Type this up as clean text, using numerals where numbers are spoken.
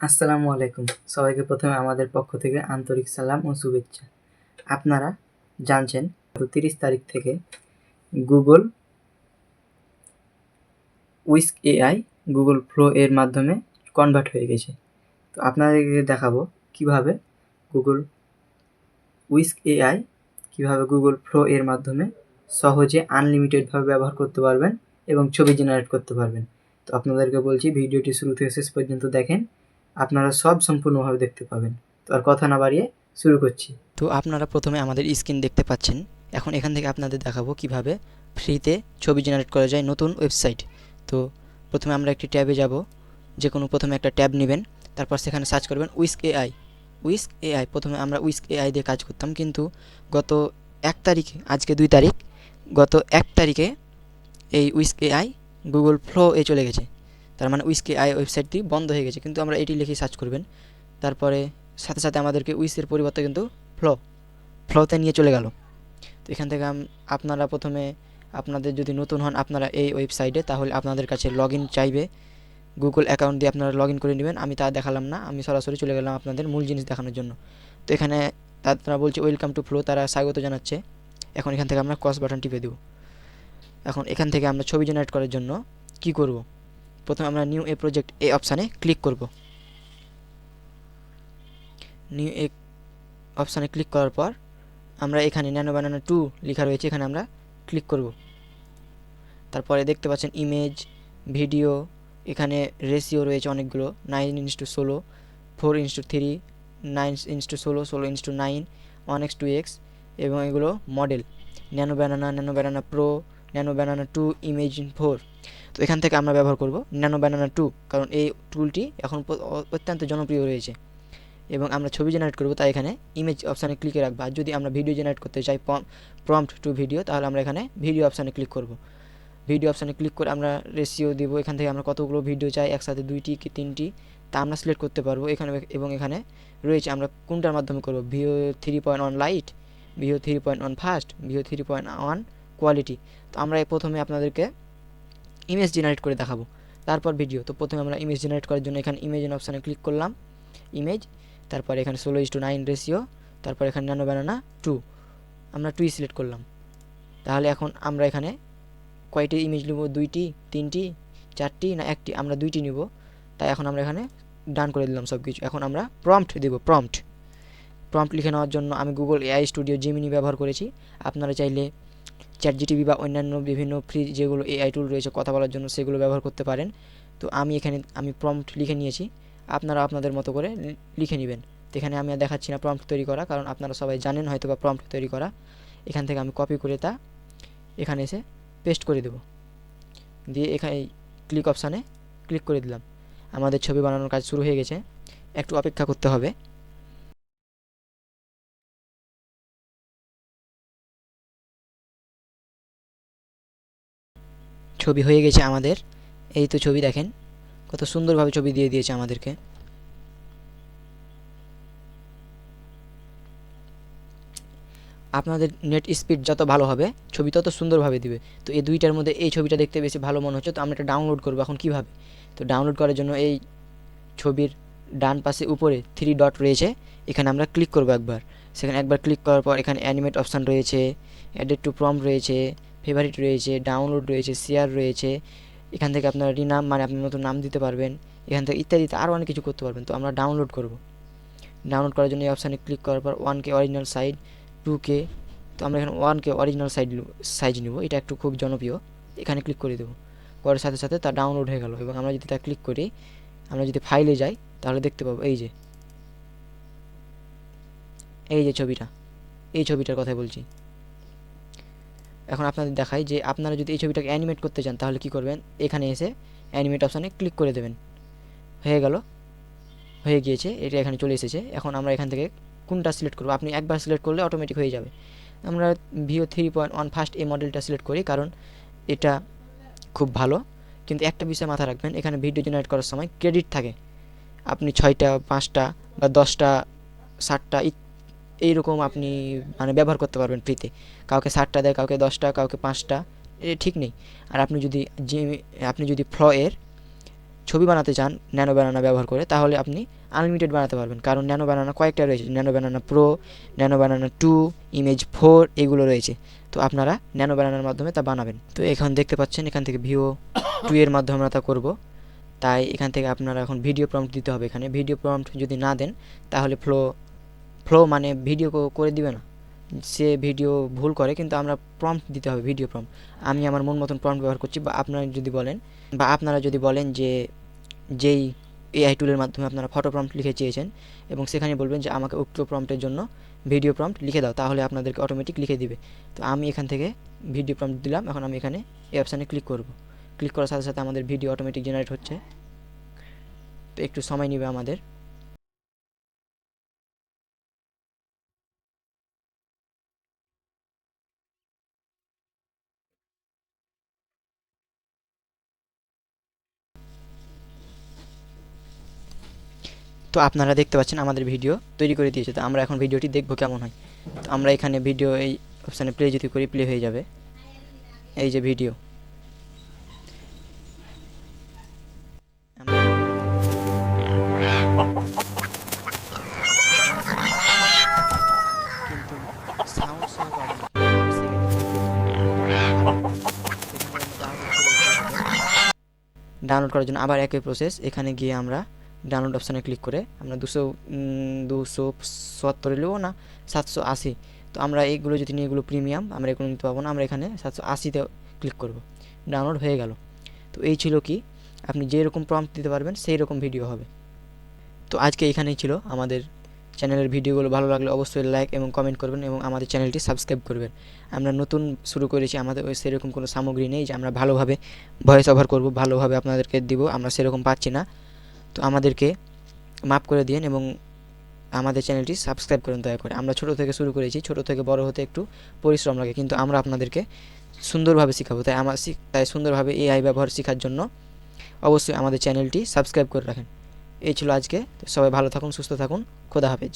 আসসালামু আলাইকুম। সবাইকে প্রথমে আমাদের পক্ষ থেকে আন্তরিক সালাম ও শুভেচ্ছা। আপনারা জানছেন গত 30 তারিখ থেকে Google whisk AI Google flow এর মাধ্যমে কনভার্ট হয়ে গেছে। তো আপনাদেরকে দেখাবো কিভাবে গুগল উইস্ক এআই কীভাবে গুগল ফ্লো এর মাধ্যমে সহজে আনলিমিটেডভাবে ব্যবহার করতে পারবেন এবং ছবি জেনারেট করতে পারবেন। তো আপনাদেরকে বলছি ভিডিওটি শুরু থেকে শেষ পর্যন্ত দেখেন, আপনারা সব সম্পূর্ণভাবে দেখতে পাবেন। তো আর কথা না বাড়িয়ে শুরু করছি। তো আপনারা প্রথমে আমাদের স্ক্রিন দেখতে পাচ্ছেন। এখন এখান থেকে আপনাদের দেখাবো কিভাবে ফ্রিতে ছবি জেনারেট করা যায় নতুন ওয়েবসাইট। তো প্রথমে আমরা একটি ট্যাবে যাব, যে কোনো প্রথমে একটা ট্যাব নেবেন, তারপর সেখানে সার্চ করবেন উইস্ক এআই। উইস্ক এআই প্রথমে আমরা উইস্ক এআই দিয়ে কাজ করতাম, কিন্তু গত 1 তারিখে, আজকে 2 তারিখ, গত 1 তারিখে এই উইস্ক এআই গুগল ফ্লো এ চলে গেছে। তার মানে উইস্ক এআই ওয়েবসাইটটি বন্ধ হয়ে গেছে, কিন্তু আমরা এটি লিখে সার্চ করবেন। তারপরে সাথে সাথে আমাদেরকে উইসের পরিবর্তে কিন্তু ফ্লোতে নিয়ে চলে গেল। তো এখান থেকে আপনারা প্রথমে, আপনাদের যদি নতুন হন আপনারা এই ওয়েবসাইটে, তাহলে আপনাদের কাছে লগ ইন চাইবে। গুগল অ্যাকাউন্ট দিয়ে আপনারা লগ ইন করে নেবেন। আমি তা দেখালাম না, আমি সরাসরি চলে গেলাম আপনাদের মূল জিনিস দেখানোর জন্য। তো এখানে তারা বলছে ওয়েলকাম টু ফ্লো, তারা স্বাগত জানাচ্ছে। এখন এখান থেকে আমরা ক্রস বাটন টিপে দেব। এখন এখান থেকে আমরা ছবি জেনারেট করার জন্য কি করব, প্রথমে আমরা নিউ এ প্রজেক্ট এই অপশানে ক্লিক করব। নিউ এ অপশানে ক্লিক করার পর আমরা এখানে ন্যানো বানানা 2 লেখা রয়েছে, এখানে আমরা ক্লিক করব। তারপরে দেখতে পাচ্ছেন ইমেজ, ভিডিও, এখানে রেশিও রয়েছে অনেকগুলো, 9:16, 4:3, 9:16, 16:9, 1:2x, এবং এগুলো মডেল ন্যানো বানানা প্রো, ন্যানো বানানা 2, ইমেজ 4। তো এখান থেকে আমরা ব্যবহার করব ন্যানো বানানা 2, কারণ এই টুলটি এখন অত্যন্ত জনপ্রিয় রয়েছে এবং আমরা ছবি জেনারেট করব, তাই এখানে ইমেজ অপশানে ক্লিকে রাখবো। আর যদি আমরা ভিডিও জেনারেট করতে চাই, প্রম্পট টু ভিডিও, তাহলে আমরা এখানে ভিডিও অপশানে ক্লিক করব। ভিডিও অপশানে ক্লিক করে আমরা রেশিও দেবো, এখান থেকে আমরা কতগুলো ভিডিও চাই, একসাথে 2টি কি 3টি, তা আমরা সিলেক্ট করতে পারবো এখানে। এবং এখানে রয়েছে আমরা কোনটার মাধ্যমে করব, ভিও 3.1 লাইট, ভিও 3.1 ফাস্ট, ভিও 3.1 কোয়ালিটি। তো আমরা প্রথমে আপনাদেরকে ইমেজ জেনারেট করে দেখাবো, তারপর ভিডিও। তো প্রথমে আমরা ইমেজ জেনারেট করার জন্য এখানে ইমেজ অপশানে ক্লিক করলাম, ইমেজ, তারপর এখানে 16:9 রেশিও, তারপর এখানে ন্যানো বানানা 2, আমরা 2 সিলেক্ট করলাম। তাহলে এখন আমরা এখানে কয়টি ইমেজ নেব, 2টি, 3টি, 4টি না 1টি, আমরা 2টি নেব। তাই এখন আমরা এখানে ডান করে দিলাম সব কিছু। এখন আমরা প্রম্পট দেব। প্রম্পট লিখে নেওয়ার জন্য আমি গুগল এআই স্টুডিও জেমিনি ব্যবহার করেছি। আপনারা চাইলে চ্যাটজিপিটি বা অন্যান্য বিভিন্ন ফ্রি যেগুলো এআই টুল রয়েছে কথা বলার জন্য, সেগুলো ব্যবহার করতে পারেন। তো আমি প্রম্পট লিখে নিয়েছি, আপনারা আপনাদের মতো করে লিখে নেবেন। তো এখানে আমি আর দেখাচ্ছি না প্রম্পট তৈরি করা, কারণ আপনারা সবাই জানেন হয়তো বা প্রম্পট তৈরি করা। এখান থেকে আমি কপি করে তা এখানে এসে পেস্ট করে দেব, দিয়ে এখানে ক্লিক অপশানে ক্লিক করে দিলাম। আমাদের ছবি বানানোর কাজ শুরু হয়ে গেছে, একটু অপেক্ষা করতে হবে। ছবি হয়ে গেছে আমাদের, এই তো ছবি দেখেন কত সুন্দরভাবে ছবি দিয়ে দিয়েছে আমাদেরকে। আপনাদের নেট স্পিড যত ভালো হবে ছবি তত সুন্দরভাবে দিবে। তো এই দুইটার মধ্যে এই ছবিটা দেখতে বেশি ভালো মনে হচ্ছে, তো আমরা এটা ডাউনলোড করবো। এখন কীভাবে, তো ডাউনলোড করার জন্য এই ছবির ডান পাশে উপরে 3 ডট রয়েছে, এখানে আমরা ক্লিক করবো একবার। সেখানে একবার ক্লিক করার পর এখানে অ্যানিমেট অপশান রয়েছে, অ্যাডেড টু প্রম্পট রয়েছে, ফেভারিট রয়েছে, ডাউনলোড রয়েছে, শেয়ার রয়েছে। এখান থেকে আপনার রিনাম, মানে আপনি নতুন নাম দিতে পারবেন, এখান থেকে ইত্যাদিতে আরও অনেক কিছু করতে পারবেন। তো আমরা ডাউনলোড করব। ডাউনলোড করার জন্য এই অপশানে ক্লিক করার পর 1K অরিজিনাল সাইজ, 2K, তো আমরা এখানে 1K অরিজিনাল সাইজ নেব, এটা একটু খুব জনপ্রিয়। এখানে ক্লিক করে দেবো, করার সাথে সাথে তা ডাউনলোড হয়ে গেল। এবং আমরা যদি তা ক্লিক করি, আমরা যদি ফাইলে যাই, তাহলে দেখতে পাবো এই যে ছবিটা, এই ছবিটার কথা বলছি। এখন আপনাদের দেখাই যে আপনারা যদি এই ছবিটাকে অ্যানিমেট করতে চান, তাহলে কি করবেন, এখানে এসে অ্যানিমেট অপশানে ক্লিক করে দেবেন। হয়ে গিয়েছে, এটা এখানে চলে এসেছে। এখন আমরা এখান থেকে কোনটা সিলেক্ট করবো, আপনি একবার সিলেক্ট করলে অটোমেটিক হয়ে যাবে। আমরা ভিও 3.1 ফার্স্ট এই মডেলটা সিলেক্ট করি, কারণ এটা খুব ভালো। কিন্তু একটা বিষয় মাথায় রাখবেন, এখানে ভিডিও জেনারেট করার সময় ক্রেডিট থাকে। আপনি 6টা, 5টা বা 10টা, 60টা এইরকম আপনি মানে ব্যবহার করতে পারবেন ফ্রিতে। কাউকে 60টা দেয়, কাউকে 10টা, কাউকে 5টা, এ ঠিক নেই। আর আপনি যদি ফ্লো এর ছবি বানাতে চান ন্যানো ব্যানানা ব্যবহার করে, তাহলে আপনি আনলিমিটেড বানাতে পারবেন, কারণ ন্যানো ব্যানানা কয়েকটা রয়েছে, nano banana pro, nano banana 2, image 4 এগুলো রয়েছে। তো আপনারা ন্যানো ব্যানানার মাধ্যমে তা বানাবেন। তো এখন দেখতে পাচ্ছেন এখান থেকে ভিও 2 এর মাধ্যমে আমরা তা করব। তাই এখান থেকে আপনারা এখন ভিডিও প্রম্পট দিতে হবে। এখানে ভিডিও প্রম্পট যদি না দেন তাহলে ফ্লো মানে ভিডিও করে দিবে না, সে ভিডিও ভুল করে, কিন্তু আমরা প্রম্পট দিতে হবে, ভিডিও প্রম্পট। আমি আমার মন মতন প্রম্পট ব্যবহার করছি, বা আপনারা যদি বলেন যে যেই এআই টুলের মাধ্যমে আপনারা ফটো প্রম্পট লিখে চেয়েছেন এবং সেখানে বলবেন যে আমাকে উক্ত প্রম্পটের জন্য ভিডিও প্রম্পট লিখে দাও, তাহলে আপনাদেরকে অটোমেটিক লিখে দিবে। তো আমি এখান থেকে ভিডিও প্রম্পট দিলাম। এখন আমি এখানে এই অপশানে ক্লিক করব। ক্লিক করার সাথে সাথে আমাদের ভিডিও অটোমেটিক জেনারেট হচ্ছে। তো একটু সময় নেবে আমাদের। তো আপনারা দেখতে পাচ্ছেন আমাদের ভিডিও তৈরি করে দিয়েছে। তো আমরা এখন ভিডিওটি দেখব কেমন হয়। তো আমরা এখানে ভিডিও এই অপশানে প্লে যদি করি, প্লে হয়ে যাবে এই যে ভিডিও। ডাউনলোড করার জন্য আবার একই প্রসেস। এখানে গিয়ে আমরা ডাউনলোড অপশানে ক্লিক করে আমরা 270 নেবো না 780। তো আমরা এইগুলো যদি নিয়ে, এগুলো প্রিমিয়াম, আমরা এগুলো নিতে পারবো না, আমরা এখানে 780-তে ক্লিক করব। ডাউনলোড হয়ে গেল। তো এই ছিল কি, আপনি যেরকম প্রম্পট দিতে পারবেন সেই রকম ভিডিও হবে। তো আজকে এখানেই ছিল আমাদের চ্যানেলের ভিডিওগুলো। ভালো লাগলে অবশ্যই লাইক এবং কমেন্ট করবেন এবং আমাদের চ্যানেলটি সাবস্ক্রাইব করবেন। আমরা নতুন শুরু করেছি, আমাদের ওই সেরকম কোনো সামগ্রী নেই যে আমরা ভালোভাবে ভয়েস ওভার করব, ভালোভাবে আপনাদেরকে দিব, আমরা সেরকম পাচ্ছি না। তো আমাদেরকে মাফ করে দিন এবং আমাদের চ্যানেলটি সাবস্ক্রাইব করুন দয়া করে। আমরা ছোটো থেকে শুরু করেছি, ছোটো থেকে বড় হতে একটু পরিশ্রম লাগে, কিন্তু আমরা আপনাদেরকে সুন্দরভাবে শেখাবো। তাই সুন্দরভাবে এআই ব্যবহার শেখার জন্য অবশ্যই আমাদের চ্যানেলটি সাবস্ক্রাইব করে রাখেন। এই ছিল আজকে। সবাই ভালো থাকুন, সুস্থ থাকুন, খোদা হাফেজ।